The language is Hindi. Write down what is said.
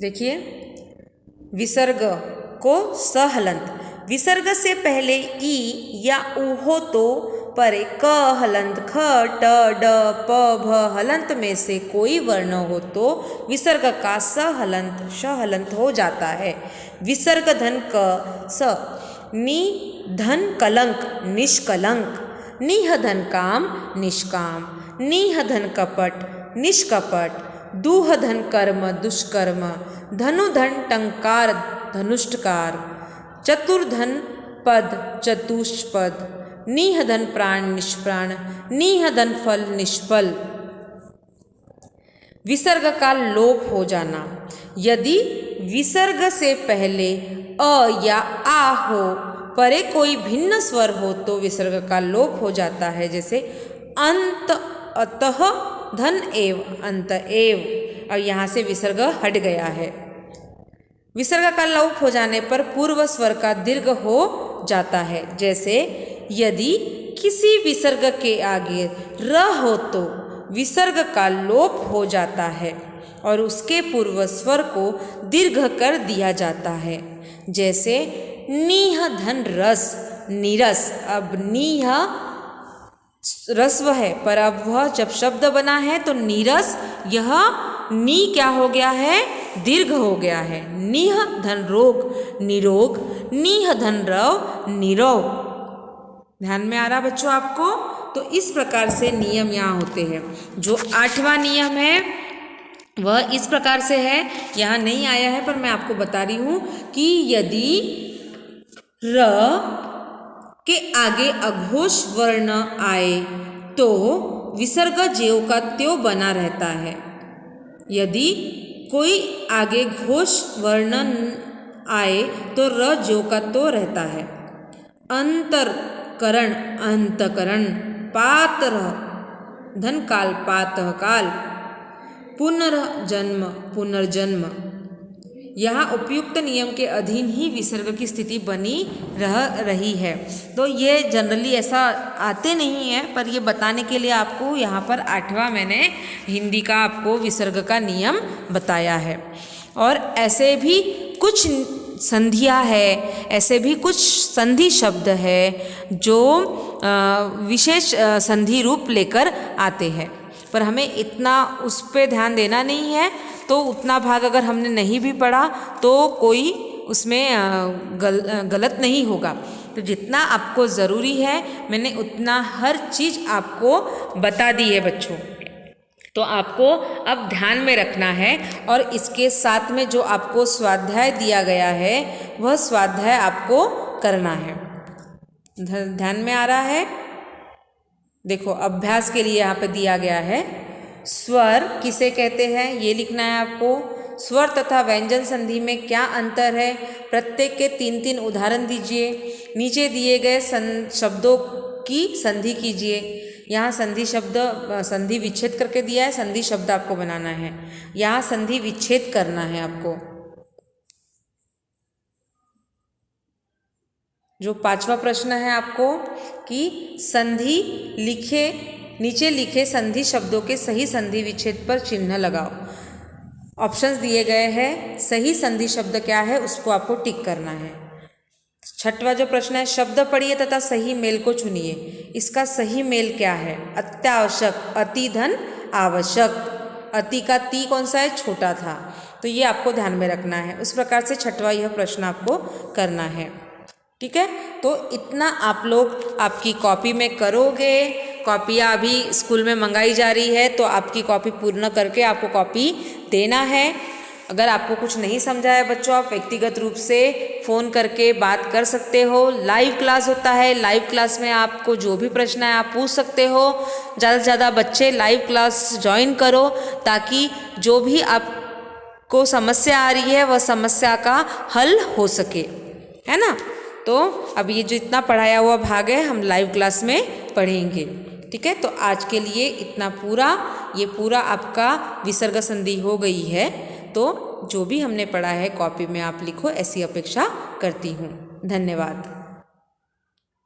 देखिए, विसर्ग को सहलंत, विसर्ग से पहले ई या ऊ हो तो परे क हलंत, ख, ट, ड, प, भ हलंत में से कोई वर्ण हो तो विसर्ग का स हलंत, श हलंत हो जाता है। विसर्ग धन क स, नि धन कलंक निष्कलंक, निह धन काम निष्काम, निह धन कपट निष्कपट, दूह धन कर्म दुष्कर्म, धनु धन टंकार धनुष्टकार, चतुर्धन पद चतुष्पद, निह धन प्राण निष्प्राण, निह धन फल निष्फल। विसर्ग का लोप हो जाना, यदि विसर्ग से पहले अ या आ हो परे कोई भिन्न स्वर हो तो विसर्ग का लोप हो जाता है। जैसे अंत, अतः, धन एव, अंत एव, और यहाँ से विसर्ग हट गया है। विसर्ग का लोप हो जाने पर पूर्व स्वर का दीर्घ हो जाता है। जैसे यदि किसी विसर्ग के आगे र हो तो विसर्ग का लोप हो जाता है और उसके पूर्व स्वर को दीर्घ कर दिया जाता है। जैसे नीह धन रस नीरस, अब नीह रस्व है पर अब वह जब शब्द बना है तो नीरस, यह नी क्या हो गया है, दीर्घ हो गया है। निह धन रोग निरोग, निह धन रव निरोग। ध्यान में आ रहा बच्चों आपको? तो इस प्रकार से नियम यहाँ होते हैं। जो 8वां नियम है वह इस प्रकार से है, यहाँ नहीं आया है पर मैं आपको बता रही हूँ कि यदि र के आगे अघोष वर्ण आए तो विसर्ग ज्यों का त्यों बना रहता है। यदि कोई आगे घोष वर्ण आए तो र ज्यों का त्यों रहता है। अंतरकरण अंतकरण, पात्र धन काल पातः काल, पुनर्जन्म पुनर्जन्म। यहाँ उपयुक्त नियम के अधीन ही विसर्ग की स्थिति बनी रही है। तो ये जनरली ऐसा आते नहीं है पर ये बताने के लिए आपको यहाँ पर 8वां मैंने हिंदी का आपको विसर्ग का नियम बताया है। और ऐसे भी कुछ संधियाँ है, ऐसे भी कुछ संधि शब्द है जो विशेष संधि रूप लेकर आते हैं, पर हमें इतना उस पर ध्यान देना नहीं है। तो उतना भाग अगर हमने नहीं भी पढ़ा तो कोई उसमें गलत नहीं होगा। तो जितना आपको ज़रूरी है मैंने उतना हर चीज़ आपको बता दी है बच्चों। तो आपको अब ध्यान में रखना है और इसके साथ में जो आपको स्वाध्याय दिया गया है वह स्वाध्याय आपको करना है। ध्यान में आ रहा है? देखो, अभ्यास के लिए यहाँ पे दिया गया है, स्वर किसे कहते हैं ये लिखना है आपको। स्वर तथा व्यंजन संधि में क्या अंतर है, प्रत्येक के 3-3 उदाहरण दीजिए। नीचे दिए गए शब्दों की संधि कीजिए। यहाँ संधि शब्द संधि विच्छेद करके दिया है, संधि शब्द आपको बनाना है। यहाँ संधि विच्छेद करना है आपको। जो 5वां प्रश्न है आपको कि संधि लिखे, नीचे लिखे संधि शब्दों के सही संधि विच्छेद पर चिन्ह लगाओ। ऑप्शंस दिए गए हैं, सही संधि शब्द क्या है उसको आपको टिक करना है। 6वां जो प्रश्न है, शब्द पढ़िए तथा सही मेल को चुनिए। इसका सही मेल क्या है? अत्यावश्यक, अति धन आवश्यक। अति का ती कौन सा है? छोटा था। तो ये आपको ध्यान में रखना है। उस प्रकार से 6वां यह प्रश्न आपको करना है। ठीक है, तो इतना आप लोग आपकी कॉपी में करोगे। कॉपियाँ अभी स्कूल में मंगाई जा रही है तो आपकी कॉपी पूर्ण करके आपको कॉपी देना है। अगर आपको कुछ नहीं समझा है बच्चों, आप व्यक्तिगत रूप से फ़ोन करके बात कर सकते हो। लाइव क्लास होता है, लाइव क्लास में आपको जो भी प्रश्न है आप पूछ सकते हो। ज़्यादा से ज़्यादा बच्चे लाइव क्लास ज्वाइन करो ताकि जो भी आपको समस्या आ रही है वह समस्या का हल हो सके, है ना। तो अब ये जो इतना पढ़ाया हुआ भाग है हम लाइव क्लास में पढ़ेंगे। ठीक है, तो आज के लिए इतना ये पूरा आपका विसर्ग संधि हो गई है। तो जो भी हमने पढ़ा है कॉपी में आप लिखो, ऐसी अपेक्षा करती हूँ। धन्यवाद।